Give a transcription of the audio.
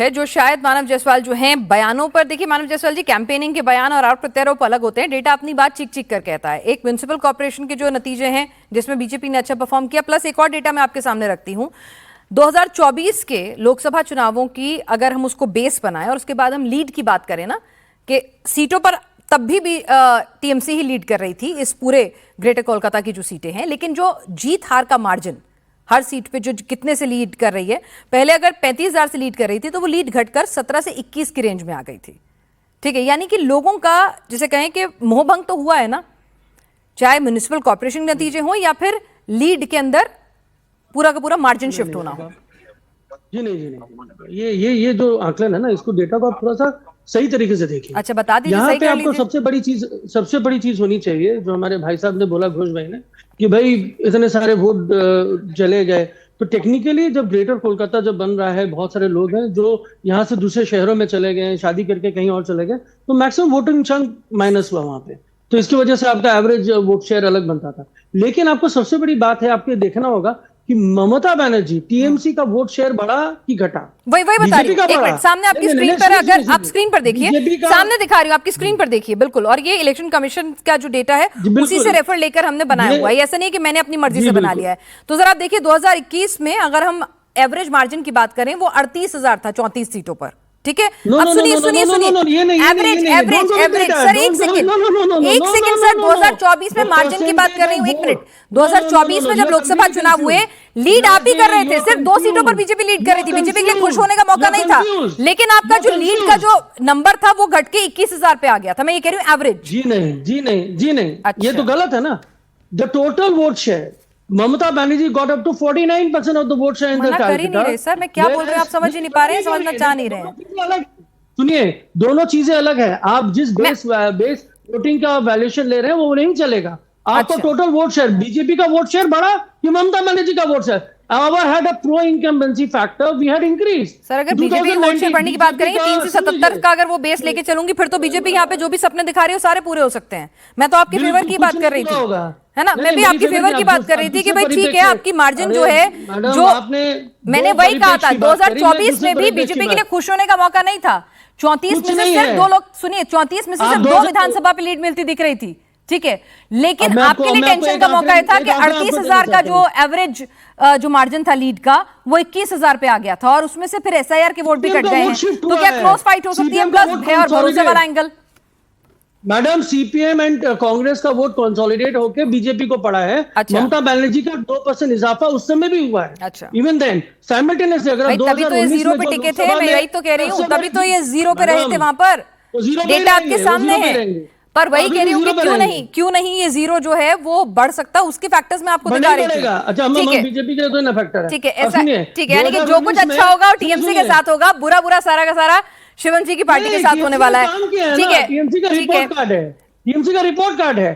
है जो शायद मानव जायसवाल जो हैं बयानों पर, देखिए मानव जायसवाल जी, कैंपेनिंग के बयान और आरोप प्रत्यारोप अलग होते हैं। डेटा अपनी बात चिक चिक कर कहता है। एक म्युनिसिपल कॉर्पोरेशन के जो नतीजे हैं जिसमें बीजेपी ने अच्छा परफॉर्म किया, प्लस एक और डेटा मैं आपके सामने रखती हूँ 2024 के लोकसभा चुनावों की, अगर हम उसको बेस बनाएं और उसके बाद हम लीड की बात करें ना, कि सीटों पर तब भी टीएमसी ही लीड कर रही थी इस पूरे ग्रेटर कोलकाता की जो सीटें हैं, लेकिन जो जीत हार का मार्जिन हर सीट पे जो कितने से लीड कर रही है, पहले अगर 35,000 से लीड कर रही थी तो वो लीड घटकर 17 से 21 की रेंज में आ गई थी। ठीक है, यानी कि लोगों का जिसे कहें कि मोहभंग तो हुआ है ना, चाहे म्युनिसिपल कॉर्पोरेशन के नतीजे हो या फिर लीड के अंदर पूरा का पूरा मार्जिन शिफ्ट होना हो। जी नहीं, ये जो आंकलन है ना, इसको डेटा को आप थोड़ा सा सही तरीके से देखिए। अच्छा बता दीजिए, यहाँ सही पे कर आपको लीजिए। सबसे बड़ी चीज होनी चाहिए, जो हमारे भाई साहब ने बोला, घोष भाई ने, कि भाई इतने सारे वोट चले गए, तो टेक्निकली जब ग्रेटर कोलकाता जब बन रहा है, बहुत सारे लोग हैं जो यहाँ से दूसरे शहरों में चले गए, शादी करके कहीं और चले गए, तो मैक्सिमम वोटिंग चंक माइनस हुआ वहां पे, तो इसकी वजह से आपका एवरेज वोट शेयर अलग बनता था। लेकिन आपको सबसे बड़ी बात है, आपको देखना होगा कि ममता बनर्जी टीएमसी का वोट शेयर बढ़ा कि घटा, वही बता रही हूं। एक मिनट, सामने आपकी स्क्रीन पर, अगर आप स्क्रीन पर देखिए, सामने दिखा रही हूं आपकी स्क्रीन पर देखिए, बिल्कुल। और ये इलेक्शन कमीशन का जो डेटा है उसी से रेफर लेकर हमने बनाया हुआ है, ऐसा नहीं कि मैंने अपनी मर्जी से बना लिया है। तो जरा आप देखिए 2021 में अगर हम एवरेज मार्जिन की बात करें, वो 38,000 था 34 सीटों पर। ठीक है, अब सुनिए एवरेज सर, एक सेकंड सर, 2024 में मार्जिन की बात कर रही हूँ, एक मिनट। 2024 में जब लोकसभा चुनाव हुए, लीड आप ही कर रहे थे, सिर्फ 2 सीटों पर बीजेपी लीड कर रही थी, बीजेपी के लिए खुश होने का मौका नहीं था, लेकिन आपका जो लीड का जो नंबर था वो घट के 21,000 पे आ गया था। मैं ये कह रही हूँ एवरेज। जी नहीं, ये तो गलत है ना। The total vote share, Mamata Banerjee got up to 49% of the vote share in the Calcutta. Sir मैं क्या बोल रहे हैं, आप समझ ही नहीं पा रहे हैं, समझना चाह नहीं रहे हैं। सुनिए, दोनों चीजें अलग है। आप जिस बेस वोटिंग का वैल्यूएशन ले रहे हैं वो नहीं चलेगा। आपको टोटल वोट शेयर, बीजेपी का वोट शेयर बढ़ा कि ममता बनर्जी का vote share? Our had a pro incumbency factor, we had increased. Sir अगर बीजेपी वोट शेयर बढ़ने की बात करेंगे, 3 से 77 का अगर वो बेस लेके चलूंगी, फिर तो बीजेपी यहाँ पे जो भी सपने दिखा रही है सारे पूरे हो सकते हैं। मैं तो आपके फेवर की बात कर रही थी, है ना, मैं भी आपकी फेवर की बात कर रही थी कि भाई ठीक है, आपकी मार्जिन जो है, जो मैंने वही कहा था 2024 में भी बीजेपी के लिए खुश होने का मौका नहीं था। 34 में से सिर्फ 2 लोग, सुनिए, 34 में से सिर्फ 2 विधानसभा पे लीड मिलती दिख रही थी। ठीक है, लेकिन आपके लिए टेंशन का मौका था कि 38,000 का जो एवरेज जो मार्जिन था लीड का, वो 21,000 पे आ गया था, और उसमें से फिर एसआईआर के वोट भी कट गए हैं। तो क्या क्लोज फाइट हो सकती है? प्लस है और भरोसे वाला angle. Madam, CPM and Congress का वोट कंसोलिडेट होकर बीजेपी को पड़ा है। अच्छा। ममता बनर्जी का 2% इजाफा उस समय भी हुआ है। अच्छा। इवन देन साइमल्टेनियसली, अगर तभी तो ये 0 पे टिके थे, मैं यही तो कह रही हूँ, तभी तो ये 0 पे रहे थे वहां पर, डेटा आपके सामने है। पर वही कह रही हूँ कि क्यों नहीं ये 0 जो है वो बढ़ सकता, उसके फैक्टर्स में आपको दिखा रही थी। अच्छा, बीजेपी के तो ना फैक्टर है। ठीक है, ऐसा ठीक है, यानी कि जो कुछ अच्छा होगा और टीएमसी के साथ होगा, बुरा सारा का सारा शिवम जी की पार्टी के साथ होने वाला है। ठीक है, टीएमसी का रिपोर्ट कार्ड है,